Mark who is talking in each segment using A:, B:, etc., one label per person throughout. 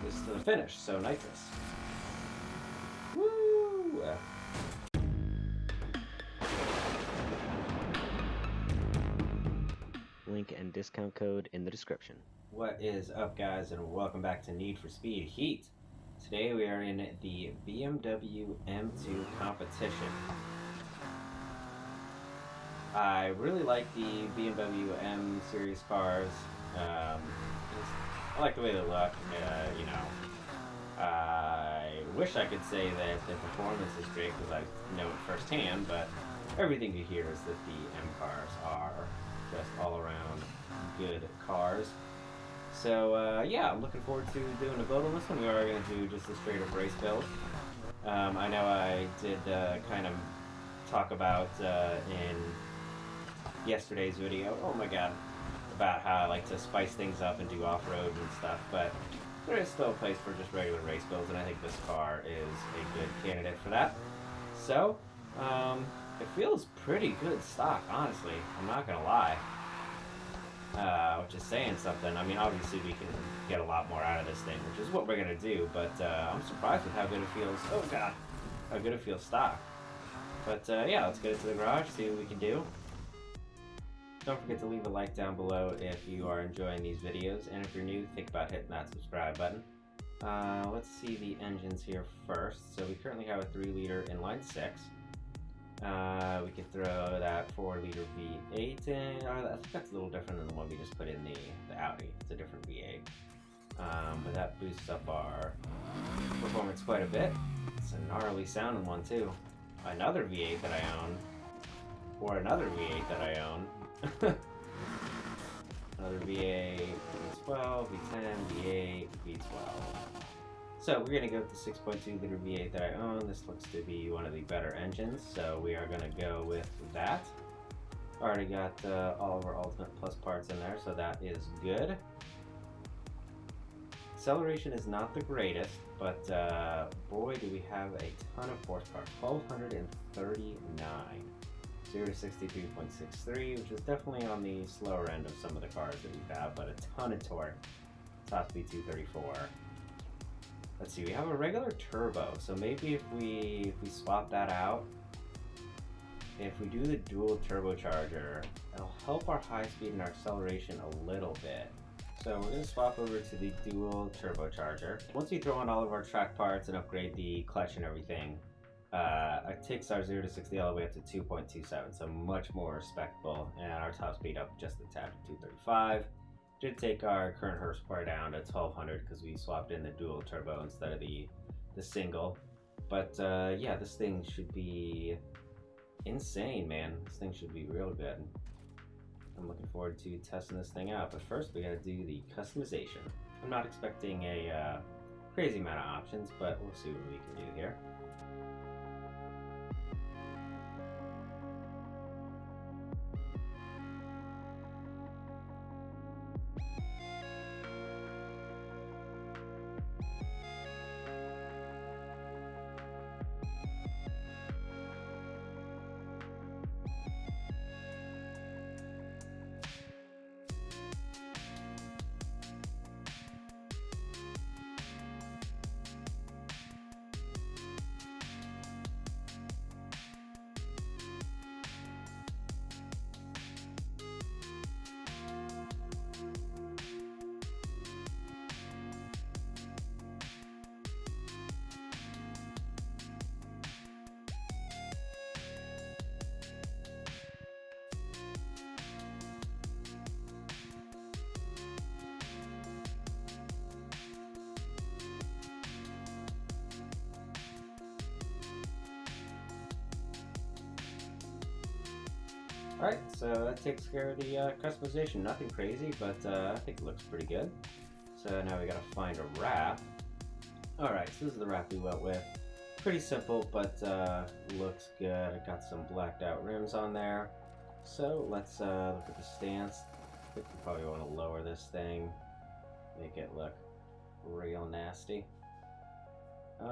A: this to the finish. So nitrous. Woo!
B: Link and discount code in the description.
A: What is up, guys, and welcome back to Need for Speed Heat. Today we are in the BMW M2 competition. I really like the BMW M series cars. I like the way they look. I wish I could say that the performance is great because I know it firsthand, but everything you hear is that the M cars are just all around good cars. So yeah, I'm looking forward to doing a build on this one. We are going to do just a straight up race build. I know I did kind of talk about in yesterday's video, oh my god, about how I like to spice things up and do off-road and stuff, but there is still a place for just regular race builds, and I think this car is a good candidate for that. So, it feels pretty good stock, honestly. I'm not gonna lie. Which is saying something. I mean, obviously we can get a lot more out of this thing, which is what we're gonna do, but I'm surprised with how good it feels. Oh god, how good it feels stock. But yeah, let's get it to the garage, see what we can do. Don't forget to leave a like down below if you are enjoying these videos, and if you're new, think about hitting that subscribe button. Let's see the engines here first. So we currently have a 3-liter inline 6. We could throw that 4-liter V8 in. I think that's a little different than the one we just put in the Audi. It's a different V8. But that boosts up our performance quite a bit. It's a gnarly sounding one too. Another V8 that I own. Or another V8 that I own. Another V8, V12, V10, V8, V12. So we're gonna go with the 6.2-liter V8 that I own. This looks to be one of the better engines, so we are gonna go with that. Already got all of our Ultimate Plus parts in there, so that is good. Acceleration is not the greatest, but boy, do we have a ton of horsepower. 1,239. 0 to 63.63, which is definitely on the slower end of some of the cars that we have, but a ton of torque. Top speed 234. Let's see, we have a regular turbo, so maybe if we swap that out, if we do the dual turbocharger, it'll help our high speed and our acceleration a little bit. So we're going to swap over to the dual turbocharger. Once we throw on all of our track parts and upgrade the clutch and everything, it takes our 0 to 60 all the way up to 2.27, so much more respectable, and our top speed up just a tad to 235. Did take our current horsepower down to 1200 because we swapped in the dual turbo instead of the single. But yeah, this thing should be insane, man. This thing should be real good. I'm looking forward to testing this thing out, but first we gotta do the customization. I'm not expecting a crazy amount of options, but we'll see what we can do here. Alright, so that takes care of the customization. Nothing crazy, but I think it looks pretty good. So now we gotta find a wrap. Alright, so this is the wrap we went with. Pretty simple, but looks good. I got some blacked out rims on there. So let's look at the stance. I think we probably want to lower this thing, make it look real nasty. Do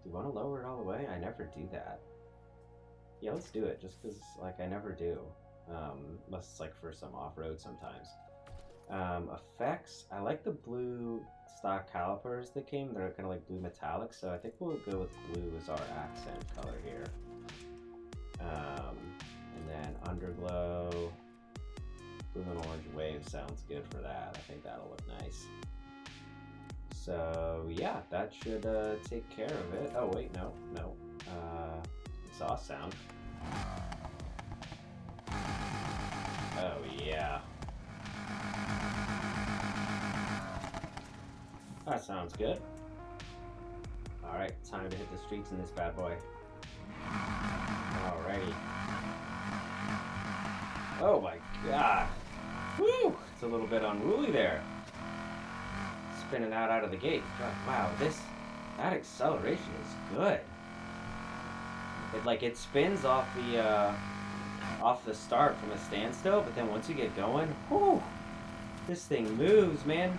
A: you want to lower it all the way? I never do that. Yeah, let's do it, just because, like, I never do. Unless it's, like, for some off-road sometimes. Effects. I like the blue stock calipers that came. They're kind of like blue metallic, so I think we'll go with blue as our accent color here. And then underglow. Blue and orange wave sounds good for that. I think that'll look nice. So yeah, that should take care of it. Oh wait, no. Exhaust sound. Oh yeah. That sounds good. Alright, time to hit the streets in this bad boy. Alrighty. Oh my god. Woo! It's a little bit unruly there. Spinning out of the gate. God, wow, that acceleration is good. It spins off the start from a standstill, but then once you get going, whoo! This thing moves, man.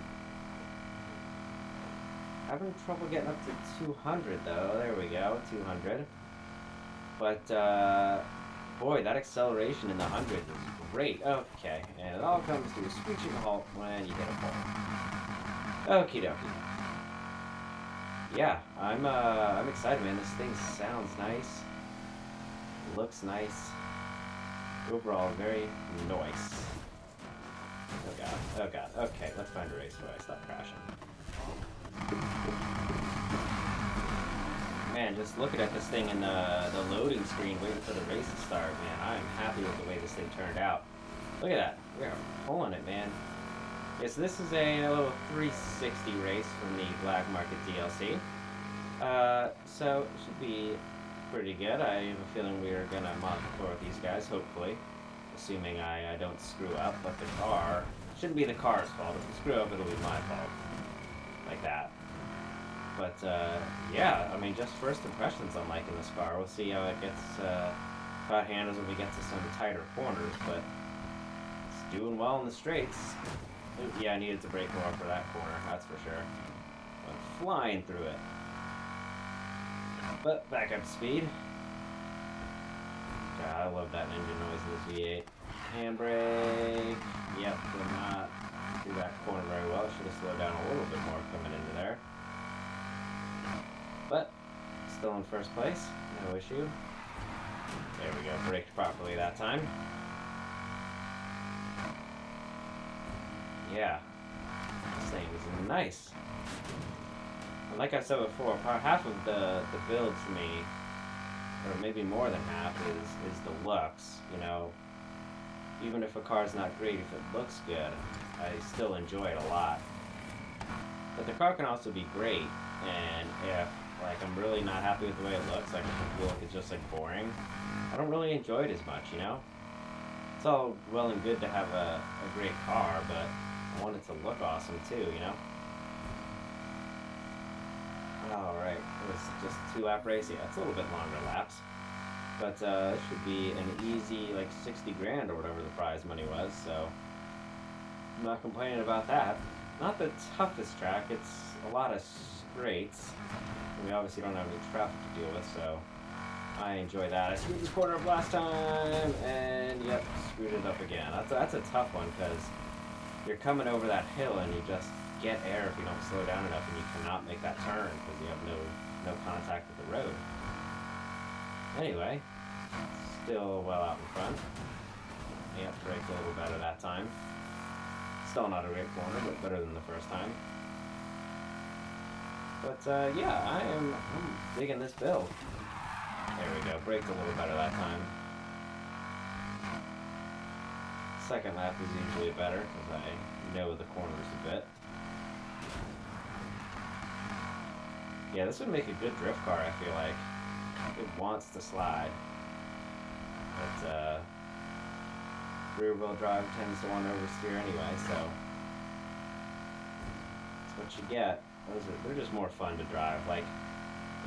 A: Having trouble getting up to 200 though. There we go, 200. But boy, that acceleration in the hundreds is great. Okay, and it all comes to a screeching halt when you hit a pole. Okie dokie. Yeah, I'm excited, man. This thing sounds nice, looks nice. Overall, very nice. Oh god. Okay, let's find a race where I stop crashing. Man, just looking at this thing in the loading screen, waiting for the race to start, man, I'm happy with the way this thing turned out. Look at that. We are pulling it, man. Yeah, so this is a little 360 race from the Black Market DLC. So it should be pretty good. I have a feeling we are going to mod the floor with these guys, hopefully. Assuming I don't screw up, but the car... shouldn't be the car's fault. If we screw up, it'll be my fault. Like that. But, yeah, I mean, just first impressions I'm liking this car. We'll see how it gets, how it handles when we get to some tighter corners, but it's doing well in the straights. Ooh, yeah, I needed to brake more for that corner, that's for sure. Went flying through it. But back up to speed. God, I love that engine noise in this V8. Handbrake. Yep, did not do that corner very well. Should have slowed down a little bit more coming into there. But still in first place, no issue. There we go, braked properly that time. Yeah, this thing is nice. And like I said before, half of the build for me, or maybe more than half, is the looks. You know, even if a car's not great, if it looks good, I still enjoy it a lot. But the car can also be great, and if I'm really not happy with the way it looks, like if I feel like it's just boring, I don't really enjoy it as much, you know? It's all well and good to have a great car, but I want it to look awesome too, you know? Alright, it was just 2-lap race. Yeah, it's a little bit longer laps. But it should be an easy, 60 grand or whatever the prize money was, so I'm not complaining about that. Not the toughest track, it's a lot of straights. We obviously don't have any traffic to deal with, so I enjoy that. I screwed this corner up last time, and yep, screwed it up again. That's a tough one, because you're coming over that hill and you just get air if you don't slow down enough, and you cannot make that turn because you have no contact with the road. Anyway, still well out in front. Yep, braked a little better that time. Still not a great corner, but better than the first time. But yeah, I'm digging this build. There we go, braked a little better that time. Second lap is usually better because I know the corners a bit. Yeah, this would make a good drift car, I feel like. It wants to slide. But rear-wheel drive tends to want to oversteer anyway, so that's what you get. They're just more fun to drive. Like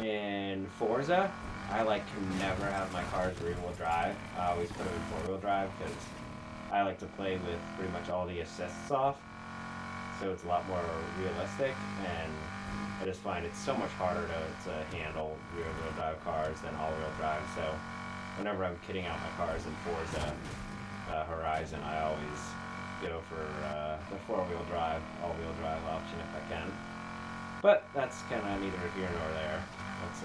A: in Forza, I can never have my cars rear-wheel drive. I always put them in four-wheel drive because I like to play with pretty much all the assists off, so it's a lot more realistic, and I just find it's so much harder to handle rear-wheel drive cars than all-wheel drive. So whenever I'm kitting out my cars in Forza Horizon, I always go for the four-wheel drive, all-wheel drive option if I can. But that's kind of neither here nor there. Let's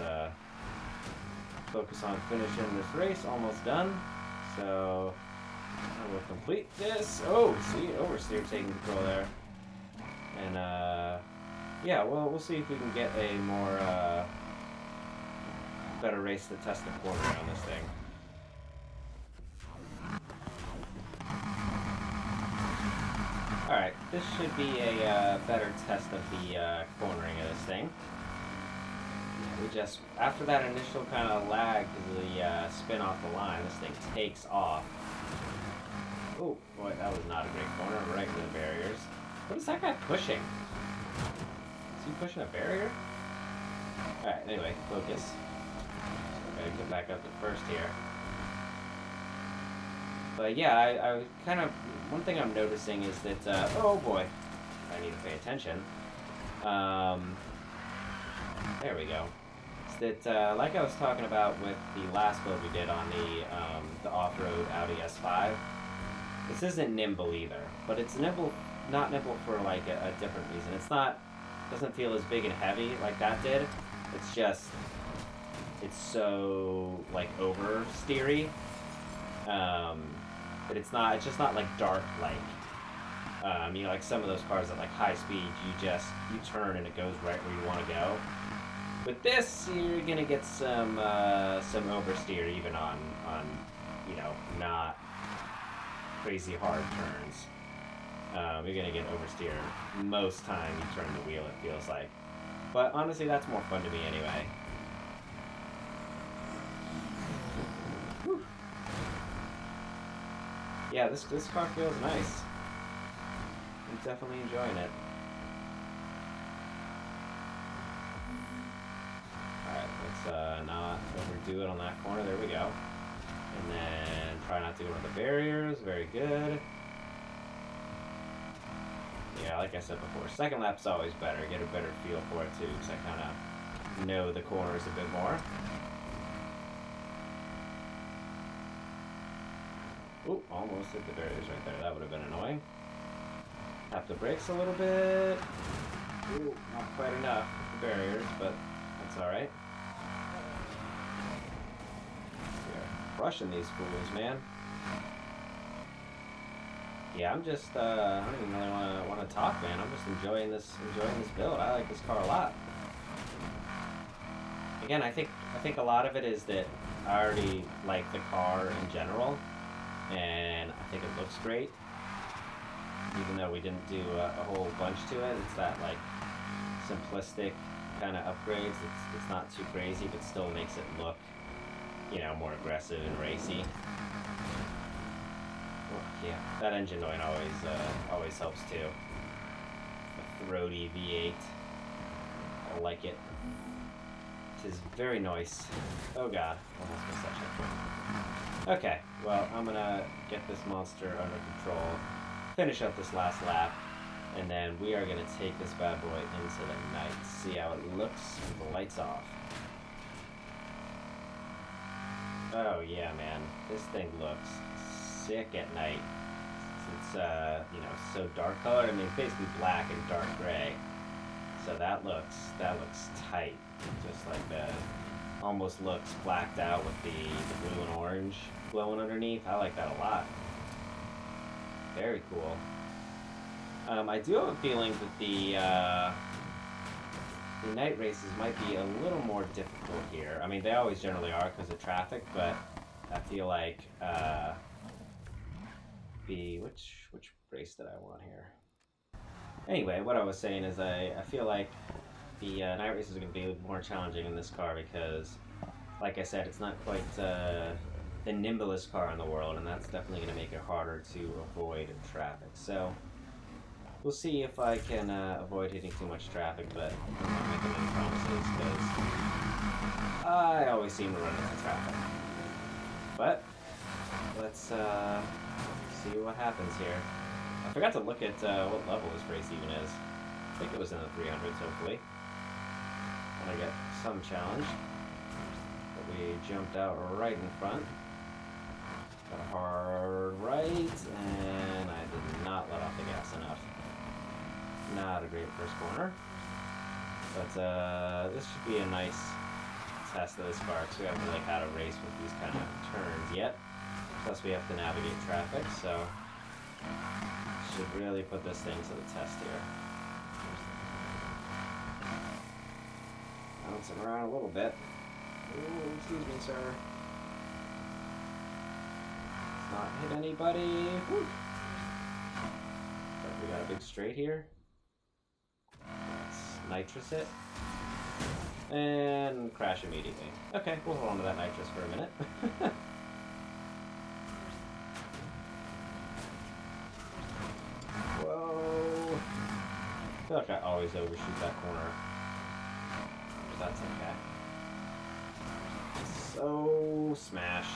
A: focus on finishing this race. Almost done. So I will complete this. Oh, see, oversteer taking control there. And yeah, well, we'll see if we can get a more better race to test the corner on this thing. Alright, this should be a better test of the cornering of this thing. We just, after that initial kind of lag, the spin off the line, this thing takes off. Oh, boy, that was not a great corner, right into the barriers. What is that guy pushing? Is he pushing a barrier? Alright, anyway, focus. Gotta get back up to first here. But yeah, I kind of, one thing I'm noticing is that, oh boy, I need to pay attention. There we go. It's that, like I was talking about with the last build we did on the off-road Audi S5, this isn't nimble either, but it's nimble, not nimble for like a different reason. It's not, doesn't feel as big and heavy like that did. It's just, it's so like oversteery. But it's not, it's just not like dark like. You know, like some of those cars at like high speed, you turn and it goes right where you want to go. With this, you're gonna get some oversteer even on you know, not crazy hard turns. You're gonna get oversteer most time you turn the wheel, it feels like. But honestly, that's more fun to me anyway. Whew. Yeah, this car feels nice. I'm definitely enjoying it. Alright, let's not overdo it on that corner. There we go. And then try not to go into the barriers. Very good. Yeah, like I said before, second lap's always better. Get a better feel for it too, because I kind of know the corners a bit more. Ooh, almost hit the barriers right there. That would have been annoying. Tap the brakes a little bit. Ooh, not quite enough with the barriers, but that's alright. We're crushing these fools, man. Yeah, I'm just, I don't even really want to talk, man. I'm just enjoying this build. I like this car a lot. Again, I think a lot of it is that I already like the car in general, and I think it looks great. Even though we didn't do a whole bunch to it, it's that like simplistic kind of upgrades. It's not too crazy, but still makes it look, you know, more aggressive and racy. Oh, yeah, that engine noise always helps too. The throaty V8, I like it. It is very nice. Oh god, almost missed that checkpoint. Okay, well, I'm gonna get this monster under control, finish up this last lap, and then we are gonna take this bad boy into the night, see how it looks with the lights off. Oh yeah, man, this thing looks sick at night. It's you know, so dark colored. I mean, it's basically black and dark gray. So that looks tight. Just like the, almost looks blacked out with the blue and orange glowing underneath. I like that a lot. Very cool. I do have a feeling that the night races might be a little more difficult here. I mean, they always generally are because of traffic, but I feel like which race did I want here? Anyway, what I was saying is I feel like the night races are going to be more challenging in this car because, like I said, it's not quite the nimblest car in the world, and that's definitely going to make it harder to avoid traffic. So we'll see if I can avoid hitting too much traffic, but I'm not making any promises because I always seem to run into traffic. But let's see what happens here. I forgot to look at what level this race even is. I think it was in the 300s, hopefully. And I get some challenge. But we jumped out right in front. Got a hard right, and I did not let off the gas enough. Not a great first corner. But this should be a nice test of this car, because we haven't really had a race with these kind of turns yet. Plus we have to navigate traffic, so should really put this thing to the test here. Bouncing around a little bit. Ooh, excuse me, sir. Let's not hit anybody. Woo. But we got a big straight here. Let's nitrous it. And crash immediately. Okay, we'll hold on to that nitrous for a minute. Whoa. I feel like I always overshoot that corner. But that's okay. So, smash.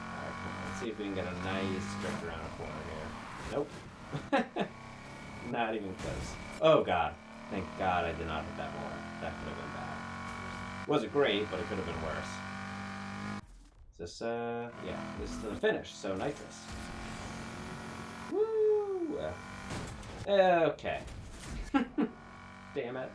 A: Alright, come on. Let's see if we can get a nice drift around a corner here. Nope. Not even close. Oh god. Thank god I did not hit that more. That could have been bad. Wasn't great, but it could have been worse. Is this, yeah, this is the finish, so nitrous. Woo! Okay. Damn it.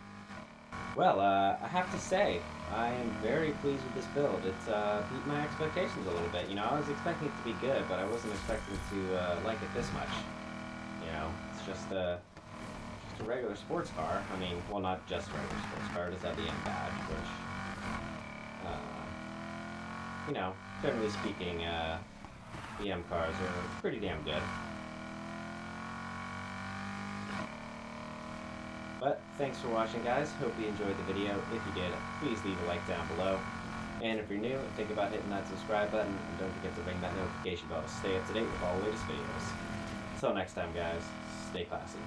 A: Well, I have to say, I am very pleased with this build. It beat my expectations a little bit. You know, I was expecting it to be good, but I wasn't expecting to like it this much. You know, it's just a regular sports car. I mean, well, not just a regular sports car. It does have the M badge, which, you know, generally speaking, the M cars are pretty damn good. But thanks for watching, guys. Hope you enjoyed the video. If you did, please leave a like down below. And if you're new, think about hitting that subscribe button, and don't forget to ring that notification bell to stay up to date with all the latest videos. Until next time, guys, stay classy.